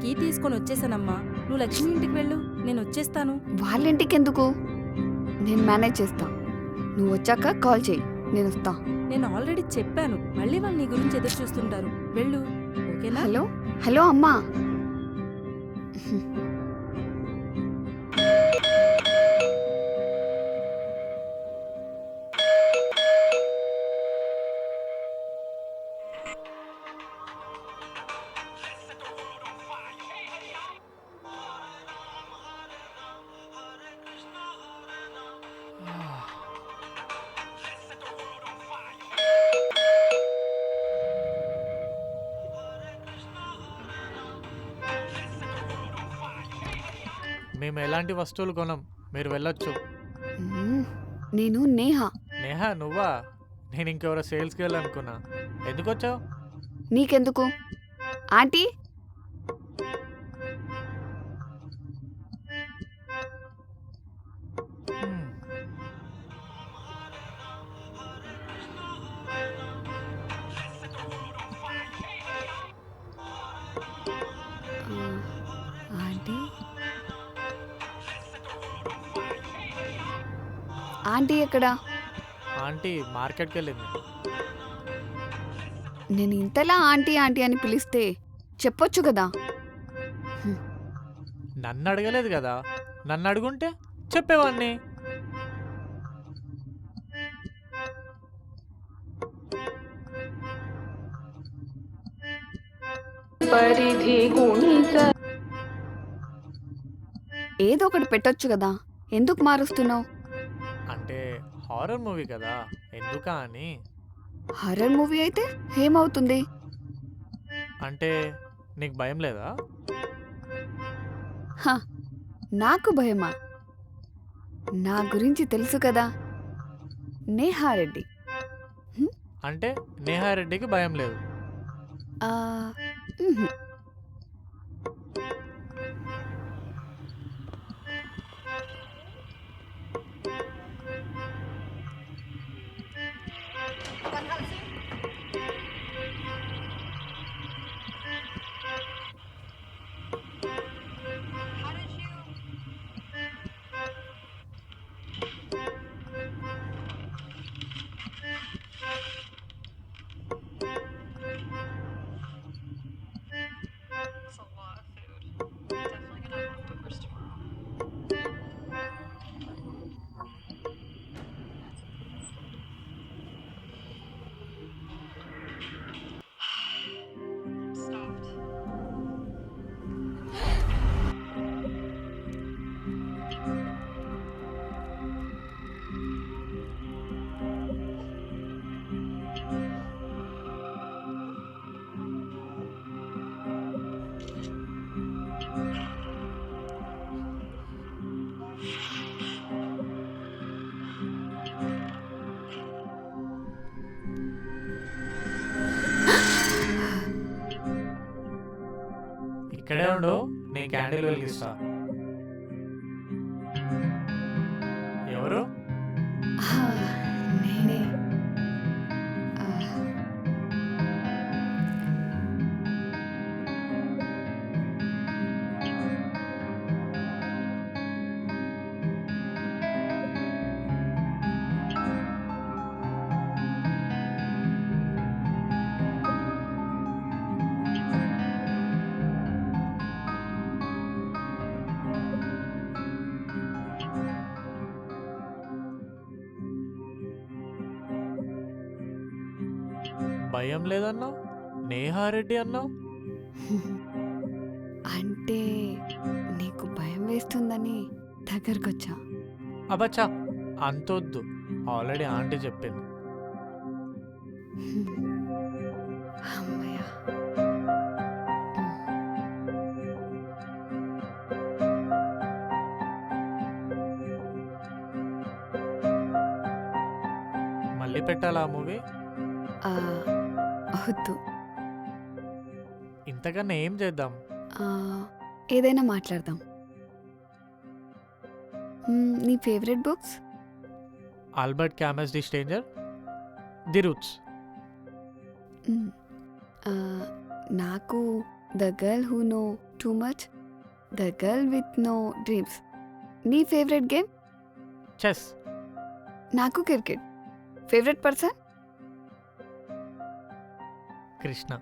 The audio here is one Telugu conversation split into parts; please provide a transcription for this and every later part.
కీ తీసుకొని వచ్చేసానమ్మా. నువ్వు లక్ష్మి ఇంటికి వెళ్ళు, నేను వచ్చేస్తాను. వాళ్ళ ఇంటికి ఎందుకు? నేను మేనేజ్ చేస్తా. నువ్వు వచ్చాక కాల్ చేయి, నేను వస్తా. నేను ఆల్రెడీ చెప్పాను, మళ్ళీ వాళ్ళు నీ గురించి ఎదురు చూస్తుంటారు. వెళ్ళు, ఓకేనా? హలో హలో అమ్మా. మేము ఎలాంటి వస్తువులు కొనం, మీరు వెళ్ళొచ్చు. నేను నేహ. నేహా నువ్వా? నేను ఇంకెవరో సేల్స్కి వెళ్ళాలనుకున్నా. ఎందుకు వచ్చావు? నీకెందుకు? ఆంటీ, ఆంటీ, ఆంటీ ఎక్కడా? ఆంటీ మార్కెట్కి వెళ్ళింది. నేను ఇంతలా ఆంటీ ఆంటీ అని పిలిస్తే చెప్పొచ్చు కదా. నన్ను అడగలేదు కదా, నన్ను అడుగుంటే చెప్పేవాడిని. ఏదో ఒకటి పెట్టొచ్చు కదా, ఎందుకు మారుస్తున్నావు? అంటే హారర్ మూవీ కదా, ఎందుకా అని. హర్రర్ మూవీ అయితే ఏమవుతుంది? అంటే నీకు భయం లేదా? హ, నాకు భయమా? నా గురించి తెలుసు కదా, నేహారెడ్డి. అంటే నేహారెడ్డికి భయం లేదు. ఆ, ఉహు. That's a lot of food. Definitely gonna have leftovers tomorrow. Stopped. ఇక్కడే ఉండు, నేను క్యాండిల్ వెలిగిస్తా. ఎవరు? ఆ, నేనే. ఆ, భయం లేదన్నావు, నేహారెడ్డి అన్నావు. అంటే నీకు భయం వేస్తుందని దగ్గరకొచ్చా. అబ్బచ్చా, అంతొద్దు, ఆల్రెడీ ఆంటీ చెప్పింది. అమ్మయ్యా. మళ్ళీ పెట్టాలా ఆ మూవీ? ఆ, వద్దు. ఇంతకన్నా ఏం చేద్దాం? ఆ, ఏదైనా మాట్లాడదాం. నీ favourite books? Albert Camus the Stranger, the Roots. నాకు the girl who know too much. The girl with no dreams. నీ ఫేవరెట్ గేమ్? చెస్. నాకు క్రికెట్. Favourite person? కృష్ణ.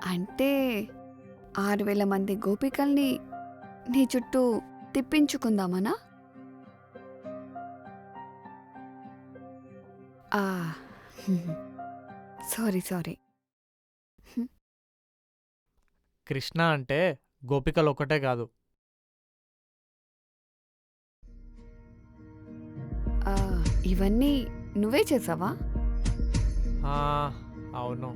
అంటే 6,000 మంది గోపికల్ని నీ చుట్టూ తిప్పించుకుందామనా? ఆ, సారీ. కృష్ణ అంటే గోపికలు ఒక్కటే కాదు. ఆ, ఇవన్నీ నువ్వే చేసావా? ఆ, అవును.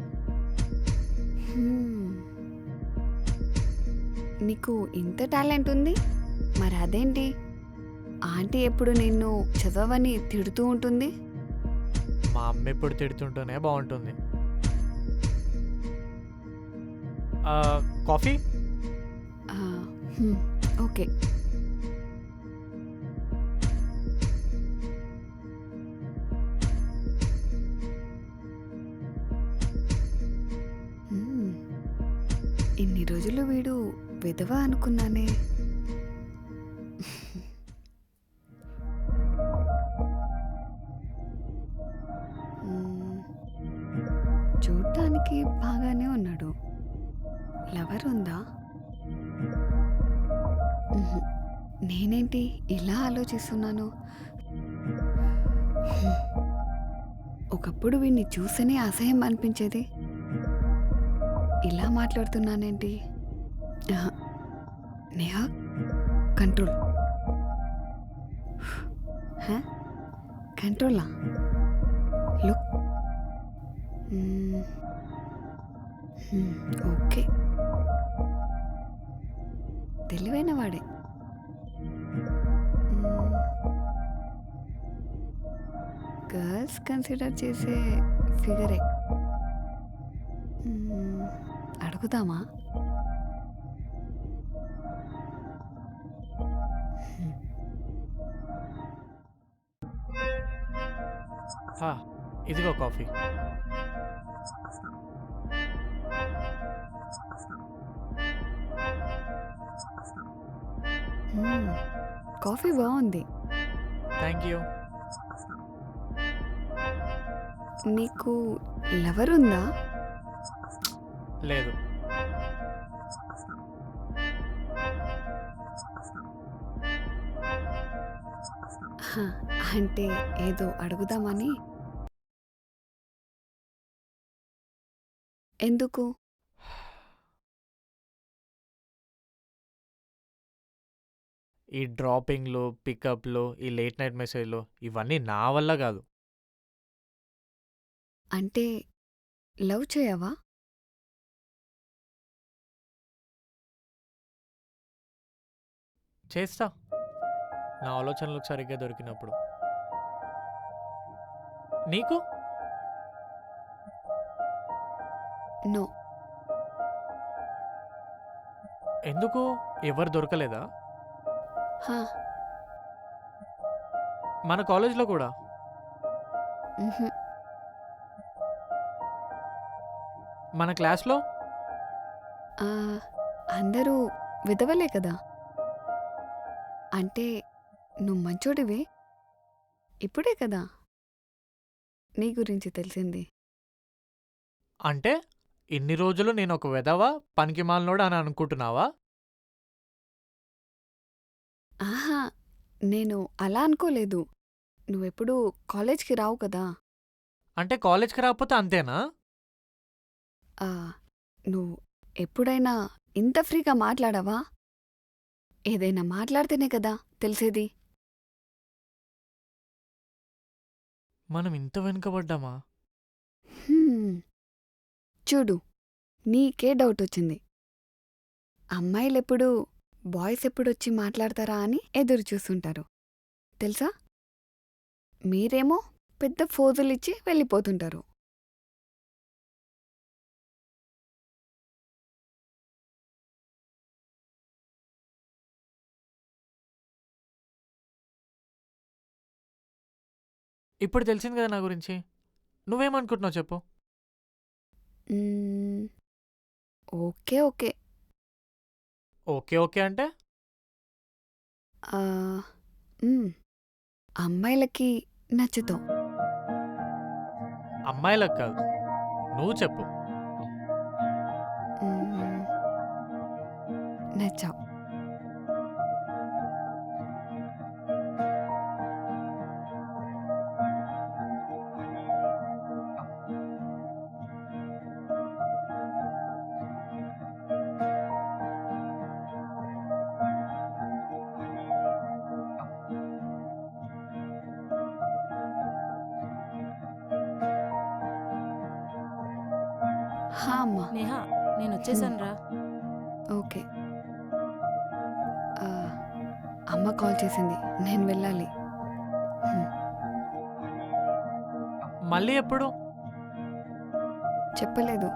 నీకు ఇంత టాలెంట్ ఉంది, మరి అదేంటి? ఆంటీ ఎప్పుడు నిన్ను చదవని తిడుతూ ఉంటుంది. మా అమ్మ ఎప్పుడు తిడుతుంటేనే బాగుంటుంది. కాఫీ? ఆ, ఓకే. ఇన్ని రోజులు వీడు విధవ అనుకున్నానే. చూడటానికి బాగానే ఉన్నాడు. లవర్ ఉందా? నేనేంటి ఇలా ఆలోచిస్తున్నాను? ఒకప్పుడు వీడిని చూస్తేనే అసహ్యం అనిపించేది. ఇలా మాట్లాడుతున్నానేంటి? నేహా, కంట్రోల్. కంట్రోలా? లుక్. ఓకే, తెలివైన వాడే. గర్ల్స్ కన్సిడర్ చేసే ఫిగరే. అడుగుదామా? ఇదిగో కాఫీ. కాఫీ బాగుంది. Thank you. నీకు లవర్ ఉందా? లేదు. అంటే ఏదో అడుగుదామని. ఎందుకు? ఈ డ్రాపింగ్లు, పికప్లు, ఈ లేట్ నైట్ మెసేజ్లు ఇవన్నీ నా వల్ల కాదు. అంటే లవ్ చేయవా? చేస్తా, నా ఆలోచనలకు సరిగ్గా దొరికినప్పుడు. నీకు? నో. ఎందుకు? ఎవరు దొరకలేదా? హా, మన కాలేజ్లో కూడా. మ్హూ. మన క్లాస్లో ఆ, అందరూ విధవలే కదా. అంటే నువ్వు మంచోడివే. ఇప్పుడే కదా నీ గురించి తెలిసింది. అంటే ఇన్ని రోజులు నేను ఒక వెధవ, పనికిమాలినోడు అని అనుకుంటున్నావా? ఆహా, నేను అలా అనుకోలేదు. నువ్వెప్పుడు కాలేజ్కి రావు కదా. అంటే కాలేజ్కి రాకపోతే అంతేనా? ఆ, నువ్వు ఎప్పుడైనా ఇంత ఫ్రీగా మాట్లాడావా? ఏదైనా మాట్లాడితేనే కదా తెలిసేది. మనం ఇంత వెనుకబడ్డామా? చూడు, నీకే డౌట్ వచ్చింది. అమ్మాయిలెప్పుడు బాయ్స్ ఎప్పుడొచ్చి మాట్లాడతారా అని ఎదురు చూస్తుంటారు తెలుసా. మీరేమో పెద్ద ఫోజులిచ్చి వెళ్ళిపోతుంటారు. ఇప్పుడు తెలిసింది కదా నా గురించి. నువ్వేమనుకుంటున్నావు చెప్పు. Okay okay. ఓకే ఓకే అంటే ఆ, మ్, అమ్మాయిలకి నచ్చుతావు. అమ్మాయిలకు కాదు, నువ్వు చెప్పు. మ్, నచ్చావు. హా అమ్మా. నేహా నేను వచ్చేసాను రా. ఓకే. ఆ, అమ్మ కాల్ చేసింది, నేను వెళ్ళాలి. హ్మ్, మళ్ళీ ఎప్పుడు? చెప్పలేదు.